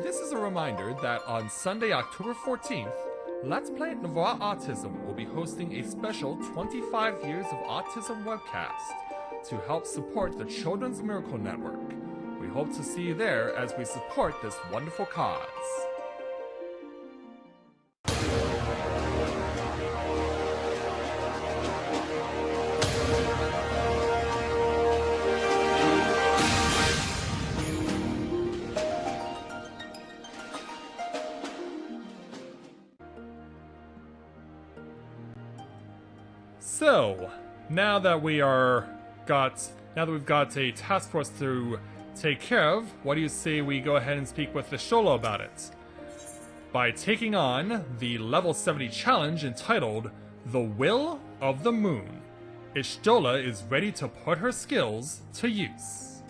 This is a reminder that on Sunday, October 14th, Let's Play Navarre Autism will be hosting a special 25 Years of Autism webcast to help support the Children's Miracle Network. We hope to see you there as we support this wonderful cause. So, now that we've got a task force to take care of, what do you say we go ahead and speak with the Shola about it? By taking on the level 70 challenge entitled The Will of the Moon, Ishtola is ready to put her skills to use.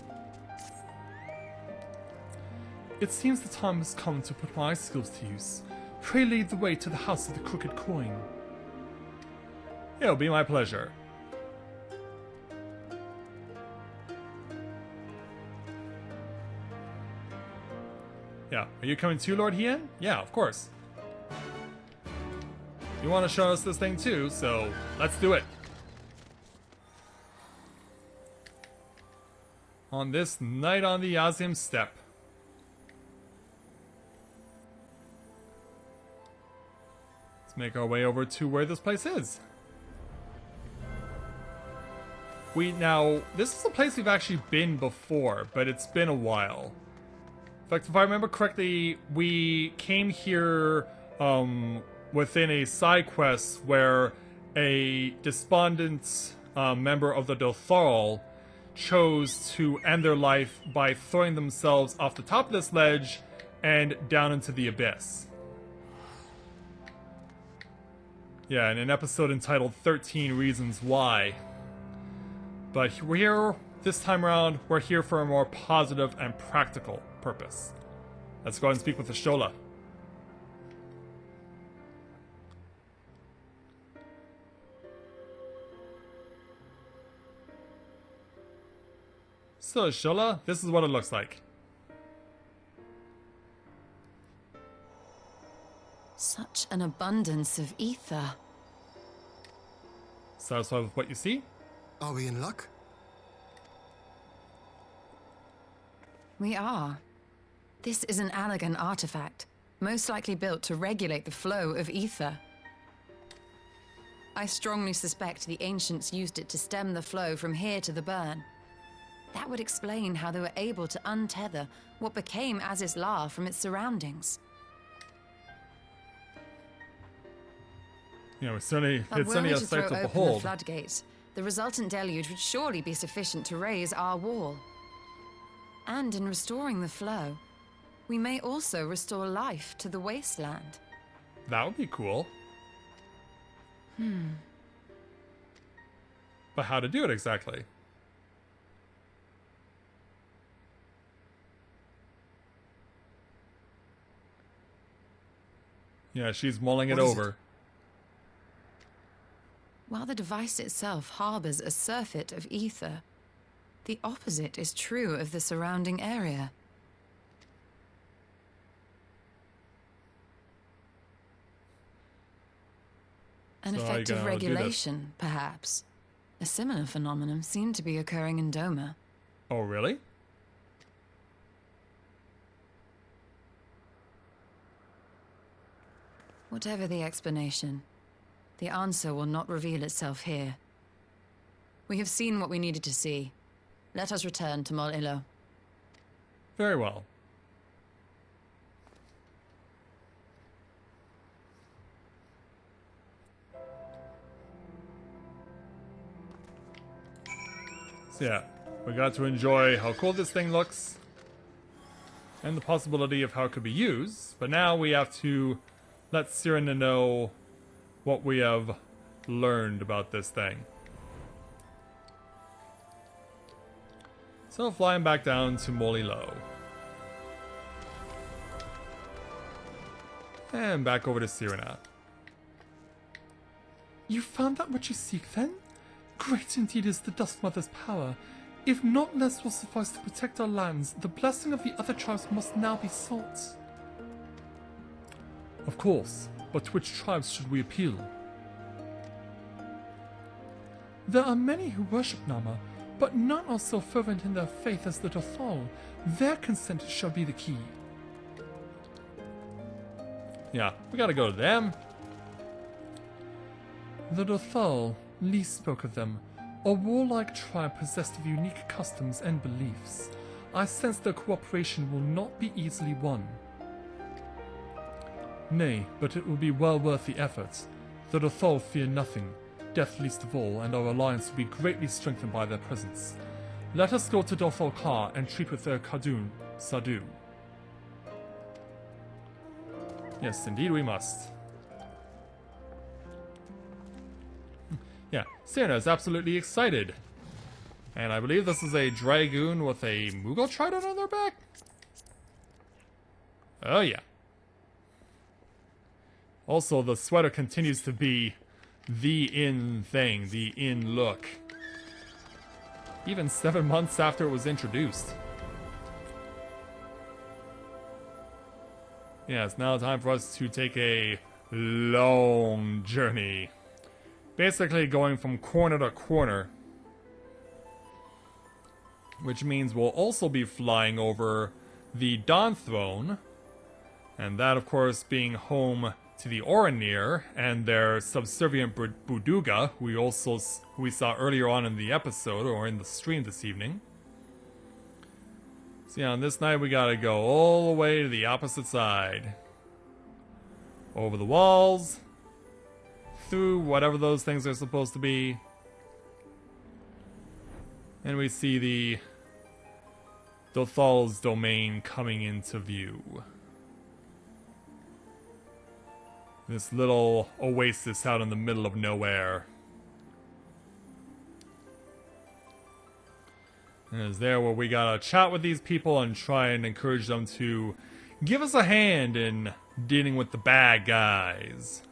It seems the time has come to put my skills to use. Pray lead the way to the House of the Crooked Coin. It'll be my pleasure. Yeah, are you coming too, Lord Hien? Yeah, of course. You want to show us this thing too, so let's do it. On this night on the Azim Steppe. Let's make our way over to where this place is. This is a place we've actually been before, but it's been a while. In fact, if I remember correctly, we came here within a side quest where a despondent member of the Dotharl chose to end their life by throwing themselves off the top of this ledge and down into the abyss. Yeah, in an episode entitled 13 Reasons Why. But we're here, this time around, we're here for a more positive and practical purpose. Let's go ahead and speak with the Shola. So, Shola, this is what it looks like. Such an abundance of ether. Satisfied with what you see? Are we in luck? We are. This is an Allergan artifact, most likely built to regulate the flow of ether. I strongly suspect the ancients used it to stem the flow from here to the burn. That would explain how they were able to untether what became Azizlar from its surroundings. You know, it's certainly a Were we to sight throw to open behold. the floodgates, the resultant deluge would surely be sufficient to raise our wall. And in restoring the flow, we may also restore life to the wasteland. That would be cool. But how to do it exactly? Yeah, she's mulling it What is over. it? While the device itself harbors a surfeit of ether, the opposite is true of the surrounding area. An So effective do this. regulation, perhaps. A similar phenomenon seemed to be occurring in Doma. Oh, really? Whatever the explanation, the answer will not reveal itself here. We have seen what we needed to see. Let us return to Mol Ilo. Very well. So yeah, we got to enjoy how cool this thing looks and the possibility of how it could be used, but now we have to let Cyrena know what we have learned about this thing. So flying back down to Molilo. And back over to Cyrena. You found out what you seek then? Great indeed is the Dust Mother's power. If not less will suffice to protect our lands, the blessing of the other tribes must now be sought. Of course, but to which tribes should we appeal? There are many who worship Nama, but none are so fervent in their faith as the Dotharl. Their consent shall be the key. Yeah, we gotta go to them. The Dotharl, Lee spoke of them, a warlike tribe possessed of unique customs and beliefs. I sense their cooperation will not be easily won. Nay, but it will be well worth the effort. The Dotharl fear nothing, death least of all, and our alliance will be greatly strengthened by their presence. Let us go to Dotharl Ka and treat with their Kadun, Sadu. Yes, indeed we must. Yeah, Sienna is absolutely excited. And I believe this is a Dragoon with a Moogle Trident on their back? Oh yeah. Also, the sweater continues to be the in thing, the in look. Even 7 months after it was introduced. Yeah, it's now time for us to take a long journey. Basically going from corner to corner. Which means we'll also be flying over the Dawn Throne. And that, of course, being home to the Oranir and their subservient Buduga, who we saw earlier on in the episode, or in the stream this evening. So yeah, on this night we gotta go all the way to the opposite side. Over the walls. Through whatever those things are supposed to be. And we see the Dotharl's domain coming into view. This little oasis out in the middle of nowhere. And it's there where we gotta chat with these people and try and encourage them to give us a hand in dealing with the bad guys.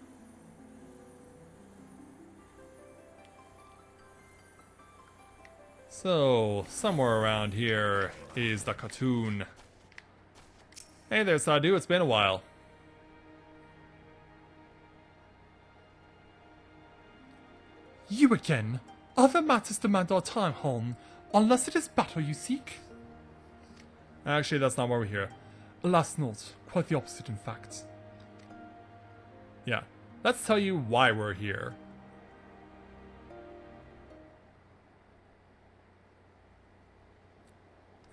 So, somewhere around here is the Khatun. Hey there, Sadu, it's been a while. You again? Other matters demand our time, Hien, unless it is battle you seek. Actually, that's not why we're here. Alas not, quite the opposite in fact. Yeah, let's tell you why we're here.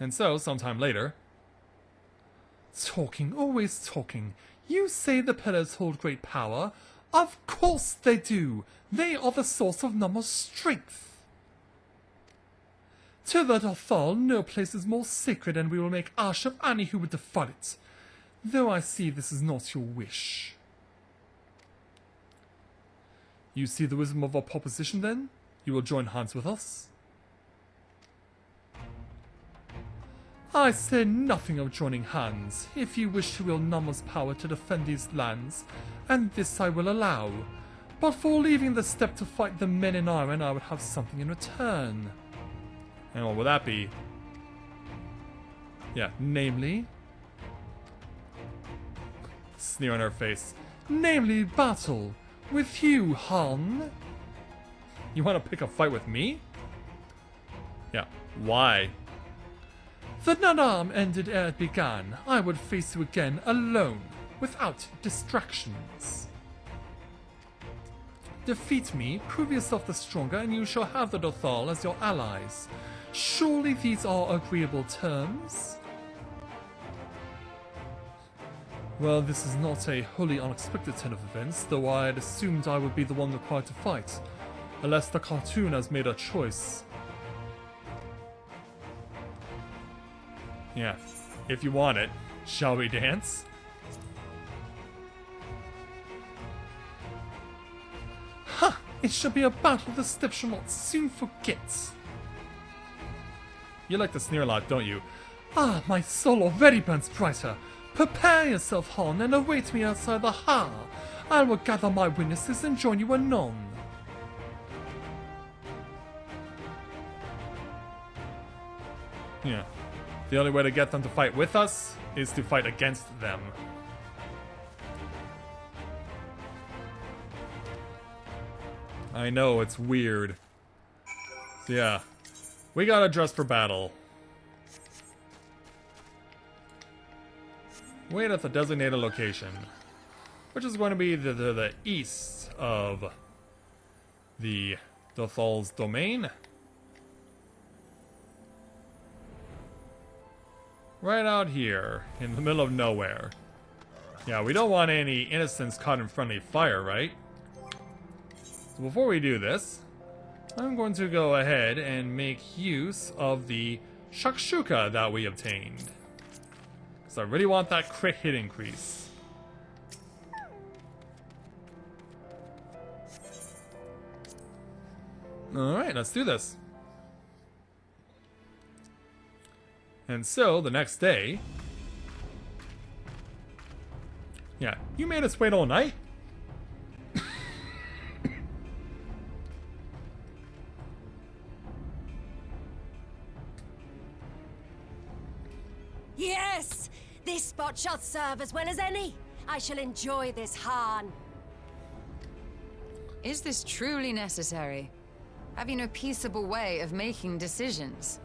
And so, sometime later... Talking, always talking. You say the pillars hold great power. Of course they do. They are the source of Nama's strength. To the Dotharl, no place is more sacred, and we will make ash of any who would defile it. Though I see this is not your wish. You see the wisdom of our proposition, then? You will join hands with us? I say nothing of joining hands, if you wish to wield Nama's power to defend these lands, and this I will allow. But for leaving the step to fight the men in iron, I would have something in return. And what would that be? Yeah, namely... Sneer on her face. Namely, battle. With you, Hien. You want to pick a fight with me? Yeah, why? The Nanam ended ere it began. I would face you again, alone, without distractions. Defeat me, prove yourself the stronger, and you shall have the Dotharl as your allies. Surely these are agreeable terms? Well, this is not a wholly unexpected turn of events, though I had assumed I would be the one required to fight, unless the cartoon has made a choice. Yeah, if you want it, shall we dance? Ha! It shall be a battle the steppe shall not soon forget. You like to sneer a lot, don't you? Ah, my soul already burns brighter. Prepare yourself, Hien, and await me outside the Ha. I will gather my witnesses and join you anon. Yeah. The only way to get them to fight with us is to fight against them. I know, it's weird. So yeah, we gotta dress for battle. Wait at the designated location, which is going to be the east of the Dotharl's domain. Right out here, in the middle of nowhere. Yeah, we don't want any innocents caught in friendly fire, right? So before we do this, I'm going to go ahead and make use of the shakshuka that we obtained. Because I really want that crit hit increase. Alright, let's do this. And so, the next day... Yeah, you made us wait all night? Yes! This spot shall serve as well as any. I shall enjoy this Hien. Is this truly necessary? Have you no peaceable way of making decisions?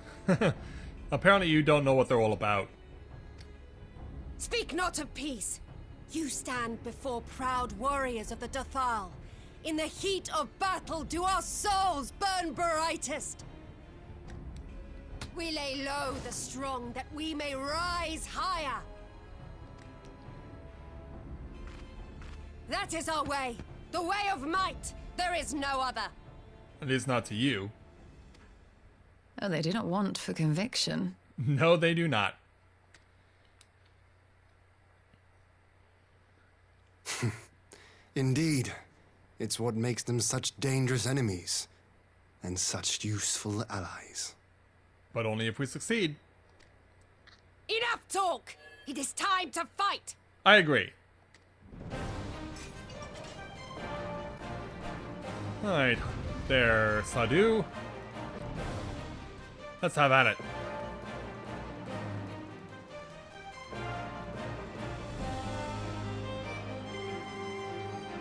Apparently you don't know what they're all about. Speak not of peace. You stand before proud warriors of the Dotharl. In the heat of battle do our souls burn brightest. We lay low the strong that we may rise higher. That is our way. The way of might. There is no other. At least not to you. Oh, they do not want for conviction. No, they do not. Indeed. It's what makes them such dangerous enemies. And such useful allies. But only if we succeed. Enough talk! It is time to fight! I agree. Alright, there, Sadu. Let's have at it.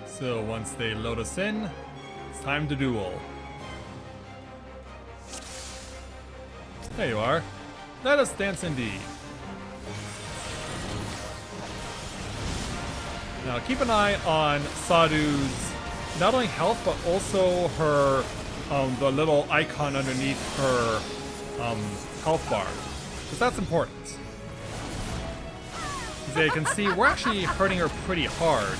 So once they load us in, it's time to duel. There you are. Let us dance indeed. Now keep an eye on Sadu's not only health but also her the little icon underneath her health bar, because that's important. As you can see, we're actually hurting her pretty hard.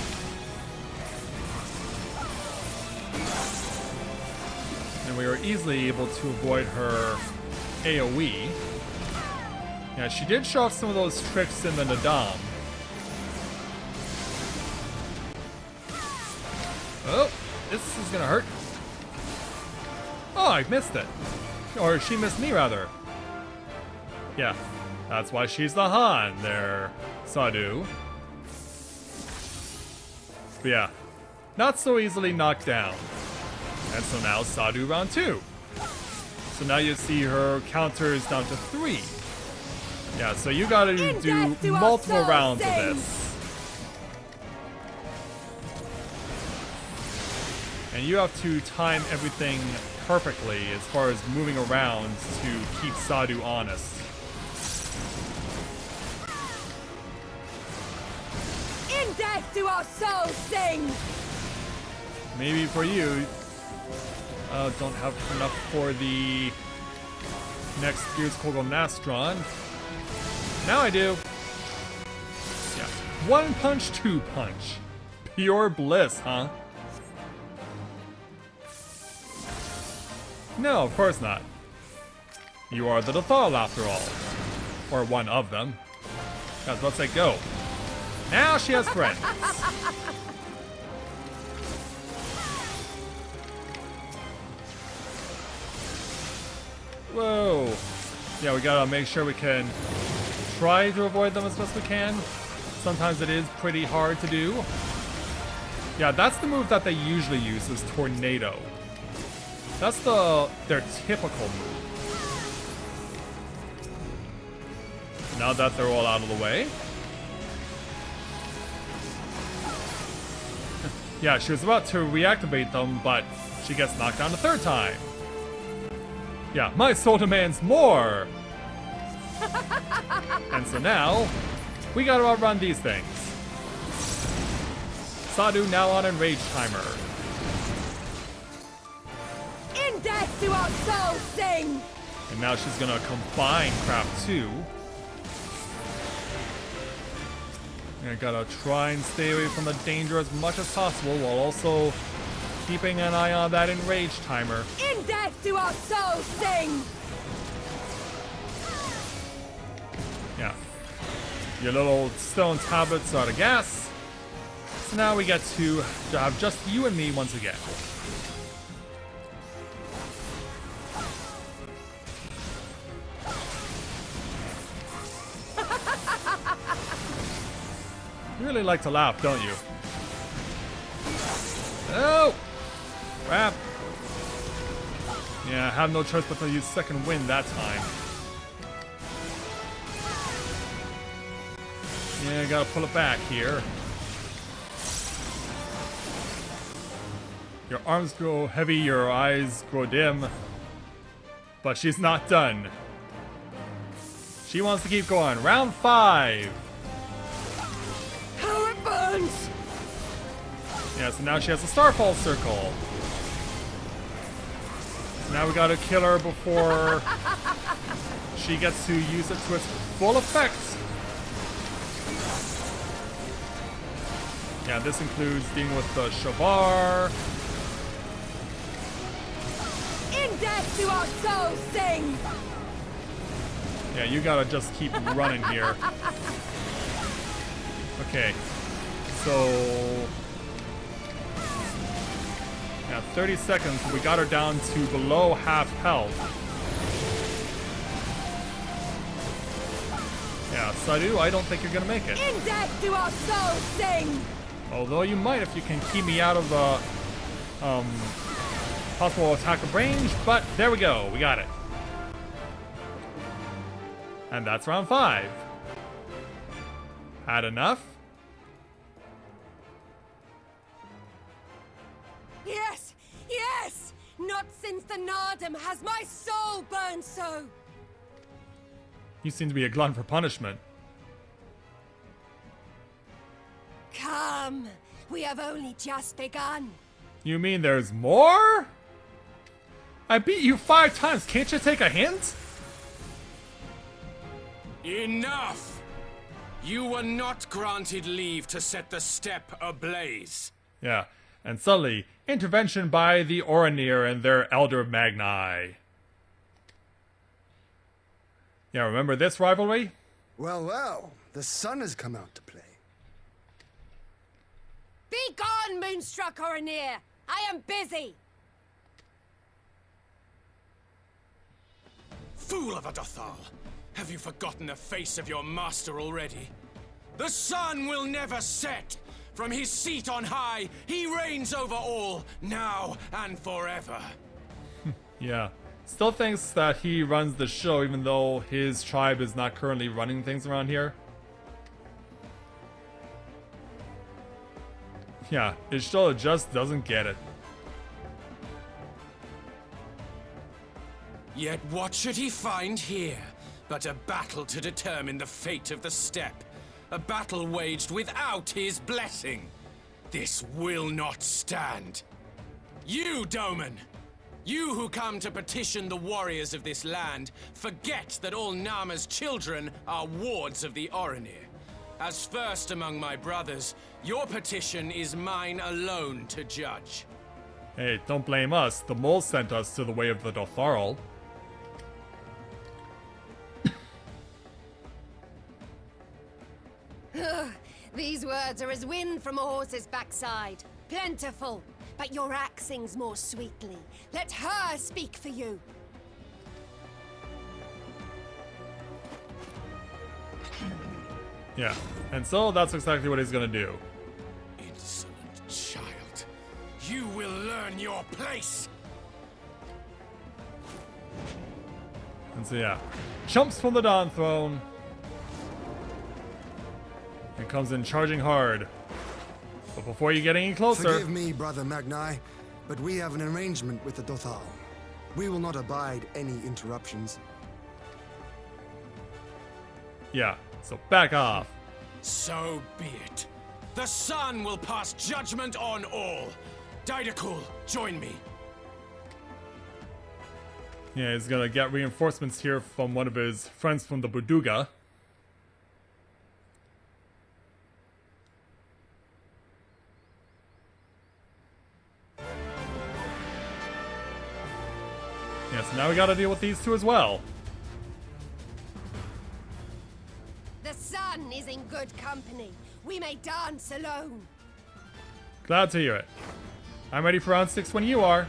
And we were easily able to avoid her AoE. Yeah, she did show off some of those tricks in the Nadam. Oh, this is gonna hurt. Oh, I missed it. Or she missed me, rather. Yeah, that's why she's the Hien there, Sadu. But yeah, not so easily knocked down. And so now Sadu round 2. So now you see her counters down to 3. Yeah, so you gotta do multiple rounds of this. And you have to time everything perfectly as far as moving around to keep Sadu honest. In death do our souls sing! Maybe for you, don't have enough for the next Fierce Kogel Nastron. Now I do. Yeah. 1 punch, 2 punch. Pure bliss, huh? No, of course not. You are the Dotharl after all. Or one of them. I was about to say go. Now she has friends. Whoa. Yeah, we gotta make sure we can try to avoid them as best we can. Sometimes it is pretty hard to do. Yeah, that's the move that they usually use, is Tornado. That's their typical move. Now that they're all out of the way. Yeah, she was about to reactivate them, but She gets knocked down the third time. Yeah, my soul demands more! And so now, we gotta outrun these things. Sadu now on Enrage Timer. In death do our souls sing! And now she's gonna combine Craft 2. I gotta try and stay away from the danger as much as possible while also keeping an eye on that Enrage Timer. In death do our souls sing! Yeah. Your little stone tablets are the gas. So now we get to have just you and me once again. You really like to laugh, don't you? Oh! Crap. Yeah, I have no choice but to use second wind that time. Yeah, gotta pull it back here. Your arms grow heavy, your eyes grow dim. But she's not done. She wants to keep going. Round 5! How it burns! Yeah, so now she has a Starfall Circle. So now we gotta kill her before she gets to use it to its full effect. Yeah, this includes dealing with the Shavar. In death do our souls sing! Yeah, you gotta just keep running here. Okay, so... yeah, 30 seconds, we got her down to below half health. Yeah, Sadu, I don't think you're gonna make it. In death do our souls sing! Although you might if you can keep me out of the possible attack of range, but there we go, we got it. And that's round 5. Had enough? Yes! Yes! Not since the Nardum has my soul burned so! You seem to be a glutton for punishment. Come! We have only just begun. You mean there's more? I beat you 5 times, can't you take a hint? Enough! You were not granted leave to set the steppe ablaze. Yeah, and suddenly, intervention by the Oranir and their Elder Magni. Yeah, remember this rivalry? Well, well, the sun has come out to play. Be gone, Moonstruck Oranir! I am busy! Fool of a Dotharl! Have you forgotten the face of your master already? The sun will never set! From his seat on high, he reigns over all, now and forever. Yeah. Still thinks that he runs the show even though his tribe is not currently running things around here. Yeah, Ishtola just doesn't get it. Yet what should he find here but a battle to determine the fate of the steppe? A battle waged without his blessing. This will not stand. You, Doman! You who come to petition the warriors of this land, forget that all Nama's children are wards of the Oranir. As first among my brothers, your petition is mine alone to judge. Hey, don't blame us. The mole sent us to the way of the Dotharl. These words are as wind from a horse's backside. Plentiful, but your axe sings more sweetly. Let her speak for you. Yeah, and so that's exactly what he's gonna do. Insolent child. You will learn your place! And so yeah, jumps from the Dawn Throne. And comes in charging hard. But before you get any closer... Forgive me, Brother Magni. But we have an arrangement with the Dotharl. We will not abide any interruptions. Yeah, so back off. So be it. The sun will pass judgment on all. Didakul, join me. Yeah, he's gonna get reinforcements here from one of his friends from the Burduga. Yeah, so now we gotta deal with these two as well. The sun is in good company. We may dance alone. Glad to hear it. I'm ready for round 6 when you are.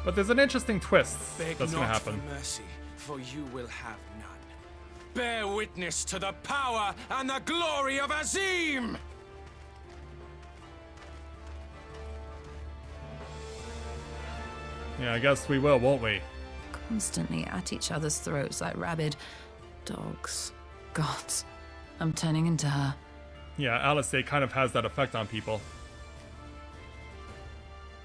But there's an interesting twist Beg that's gonna not happen. for mercy, for you will have none. Bear witness to the power and the glory of Azim! Yeah, I guess we will, won't we? Constantly at each other's throats like rabid dogs. Gods, I'm turning into her. Yeah, Alistair kind of has that effect on people.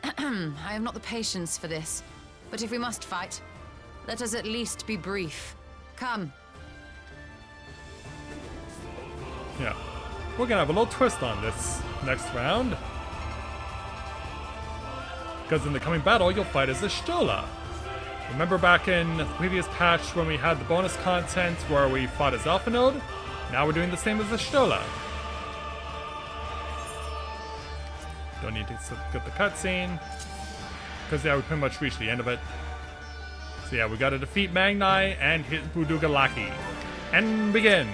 I have not the patience for this. But if we must fight, let us at least be brief. Come. Yeah. We're gonna have a little twist on this next round. Because in the coming battle, you'll fight as a Stola. Remember back in the previous patch when we had the bonus content where we fought as Alphanode? Now we're doing the same as the Stola. Don't need to get the cutscene. Because yeah, we pretty much reached the end of it. So yeah, we gotta defeat Magnai and hit Burduga Laki. And begin!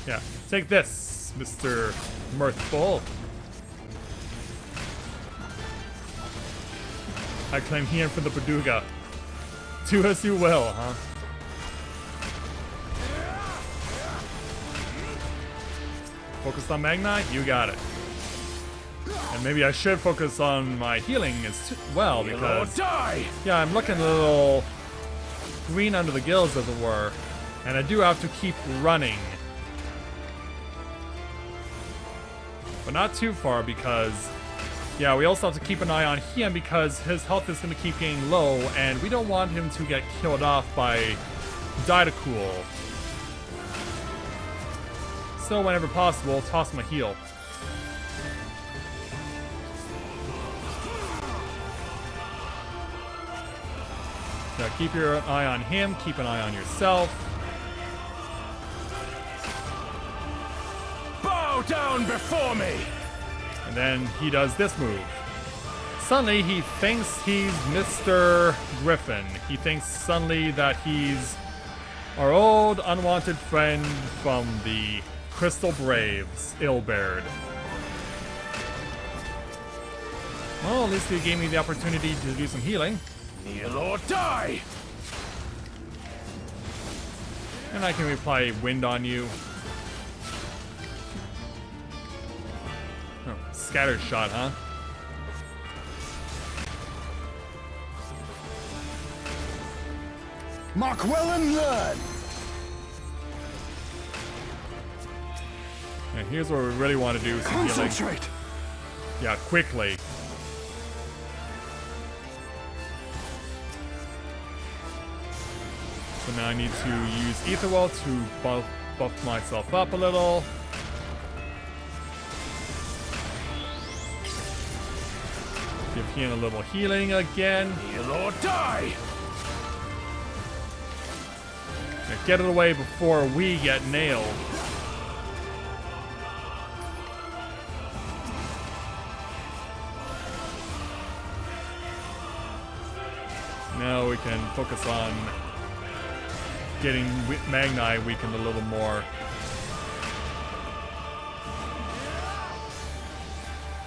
Yeah, take this, Mr. Mirthful. I claim Hien for the Burduga. Do as you will, huh? Focus on Magnai? You got it. And maybe I should focus on my healing as well, because... yeah, I'm looking a little green under the gills, as it were. And I do have to keep running. But not too far, because... yeah, we also have to keep an eye on Hien, because his health is going to keep getting low, and we don't want him to get killed off by Didakul. So whenever possible, toss him a heal. So keep your eye on him, keep an eye on yourself. Bow down before me! And then he does this move. Suddenly he thinks he's Mr. Griffin. He thinks suddenly that he's our old unwanted friend from the Crystal Braves, Ilberd. Well, at least he gave me the opportunity to do some healing. Kneel or die! And I can reply wind on you. Oh, scatter shot, huh? Mark well and learn! And here's where we really want to do some healing. Concentrate! Yeah, quickly. So now I need to use Etherwell to buff myself up a little. Give Hien a little healing again. Kneel or die! Now get it away before we get nailed. Now we can focus on getting Magnai weakened a little more.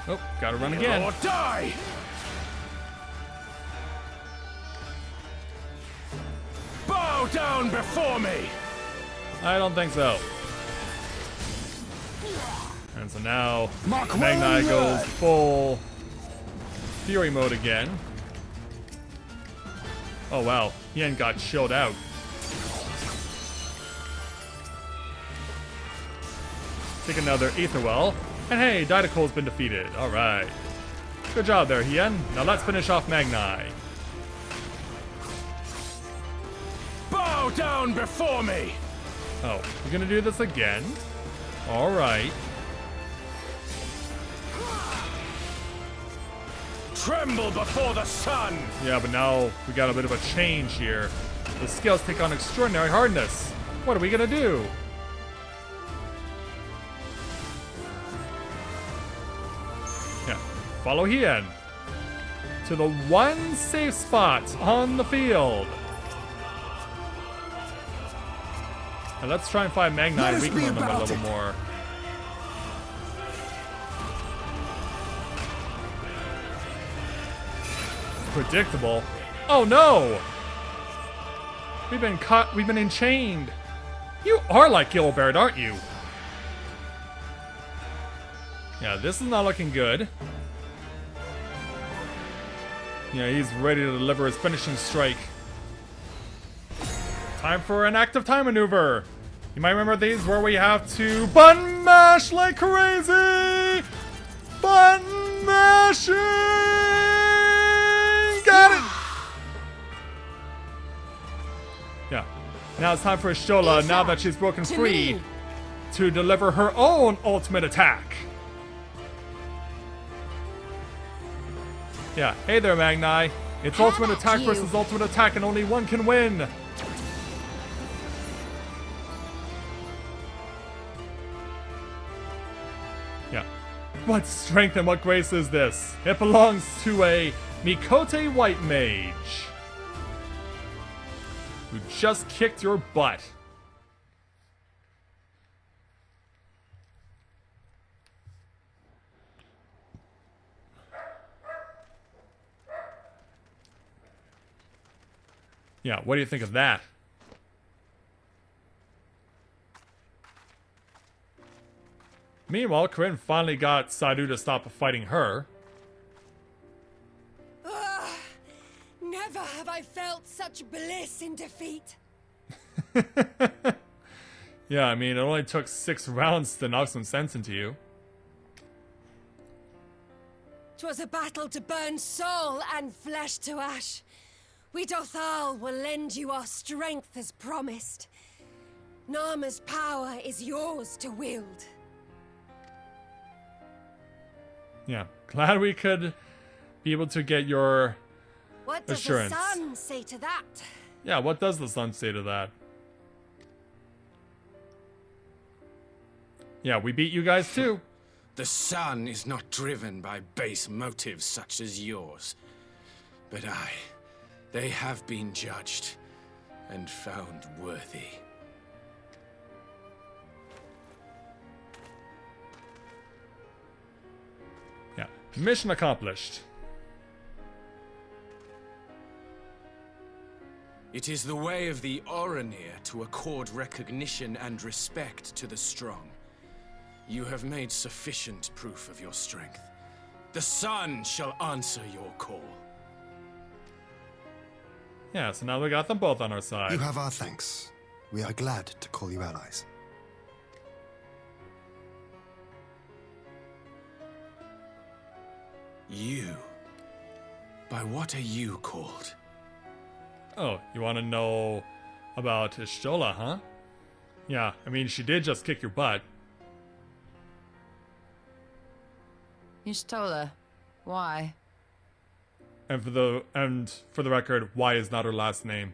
Oh, gotta run again. Or die! Bow down before me! I don't think so. And so now Mark Magnai well goes done. full Fury mode again. Oh wow, Hien got chilled out. Take another Aether Well. And hey, Didacol's been defeated. Alright. Good job there, Hien. Now let's finish off Magni. Bow down before me! Oh, you're gonna do this again? Alright. Tremble before the sun! Yeah, but now we got a bit of a change here. The scales take on extraordinary hardness. What are we gonna do? Yeah, follow Hien to the one safe spot on the field. And let's try and find Magni. We can learn them a little more. Predictable. Oh no! We've been caught. We've been enchained. You are like Gilbert, aren't you? Yeah, this is not looking good. Yeah, he's ready to deliver his finishing strike. Time for an active time maneuver. You might remember these where we have to button mash like crazy. Button mashing. Got it. Yeah. Now it's time for Y'shtola, now that she's broken free, to deliver her own ultimate attack. Yeah. Hey there, Magni. It's ultimate attack versus ultimate attack, and only one can win. Yeah. What strength and what grace is this? It belongs to a Mikote White Mage who just kicked your butt. Yeah, what do you think of that? Meanwhile, Corinne finally got Sadu to stop fighting her. Never have I felt such bliss in defeat. Yeah, I mean, it only took 6 rounds to knock some sense into you. 'Twas a battle to burn soul and flesh to ash. We Dotharl will lend you our strength as promised. Nama's power is yours to wield. Yeah, glad we could be able to get your What does assurance. the sun say to that? Yeah, what does the sun say to that? Yeah, we beat you guys too. The sun is not driven by base motives such as yours. But they have been judged and found worthy. Yeah, mission accomplished. It is the way of the Oranir to accord recognition and respect to the strong. You have made sufficient proof of your strength. The sun shall answer your call. Yeah, so now we got them both on our side. You have our thanks. We are glad to call you allies. You? By what are you called? Oh, you want to know about Y'shtola, huh? Yeah, I mean, she did just kick your butt. Y'shtola, why? And for the record, why is not her last name?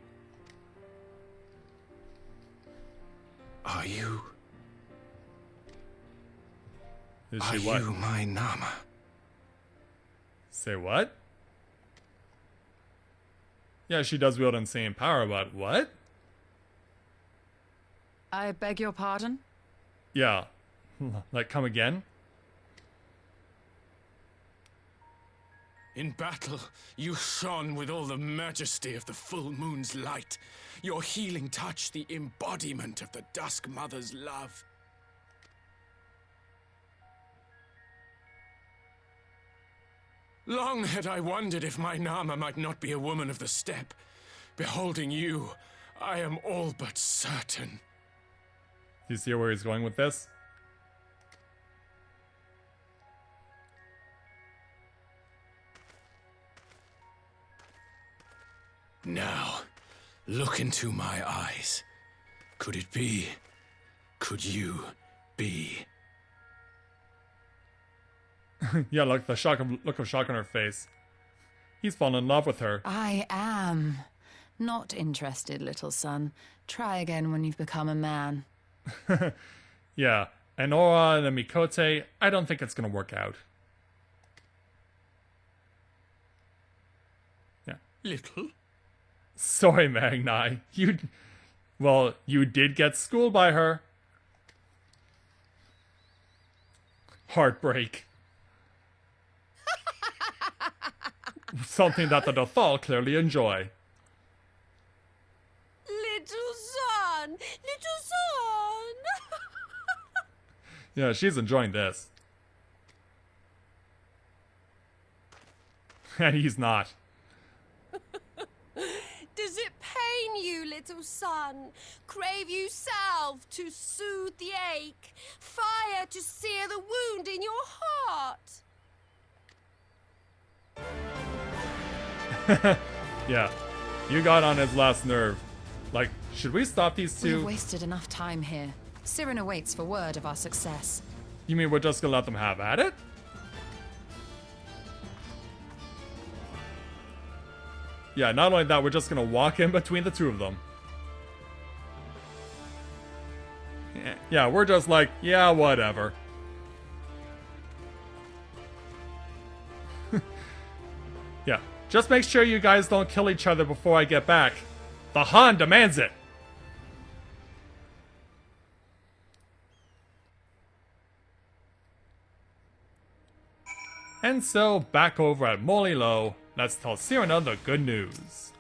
Are you? Is Are she what? you my Nama? Say what? Yeah, she does wield insane power, but what? I beg your pardon? Yeah. Like, come again? In battle, you shone with all the majesty of the full moon's light. Your healing touch, the embodiment of the Dusk Mother's love. Long had I wondered if my Nama might not be a woman of the steppe. Beholding you, I am all but certain. Do you see where he's going with this? Now, look into my eyes. Could it be? Could you be? Yeah, look the look of shock on her face. He's fallen in love with her. I am. Not interested, little son. Try again when you've become a man. Yeah, and Aura and Mikote, I don't think it's gonna work out. Yeah. Little? Sorry, Magni. You did get schooled by her. Heartbreak. Something that the Dotharl clearly enjoy. Little son! Little son! Yeah, she's enjoying this. And he's not. Does it pain you, little son? Crave you salve to soothe the ache? Fire to sear the wound in your heart? Yeah, you got on his last nerve. Like, should we stop these two? We've wasted enough time here. Siren awaits for word of our success. You mean we're just gonna let them have at it? Yeah, not only that, we're just gonna walk in between the two of them. Yeah, we're just like, yeah, whatever. Yeah, just make sure you guys don't kill each other before I get back. The Han demands it! And so, back over at Molilo, let's tell Cyrano the good news.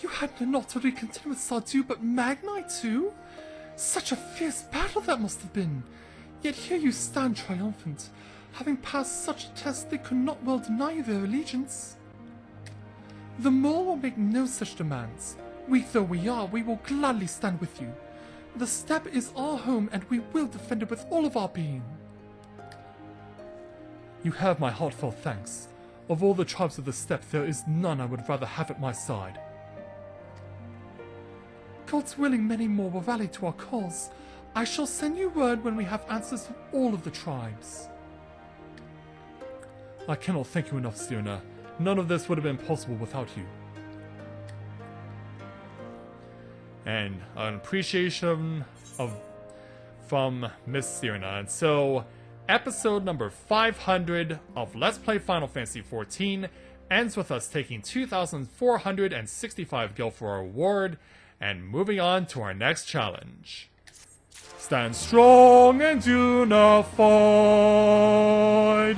You had not only contended with Sardu, but Magni too? Such a fierce battle that must have been. Yet here you stand triumphant. Having passed such a test, they could not well deny you their allegiance. The Mole will make no such demands. Weak though we are, we will gladly stand with you. The steppe is our home, and we will defend it with all of our being. You have my heartfelt thanks. Of all the tribes of the steppe, there is none I would rather have at my side. God's willing, many more will rally to our cause. I shall send you word when we have answers from all of the tribes. I cannot thank you enough, Sirna. None of this would have been possible without you. And an appreciation from Miss Sirna. And so, episode number 500 of Let's Play Final Fantasy XIV ends with us taking 2,465 gil for our reward and moving on to our next challenge. Stand strong and do not fight!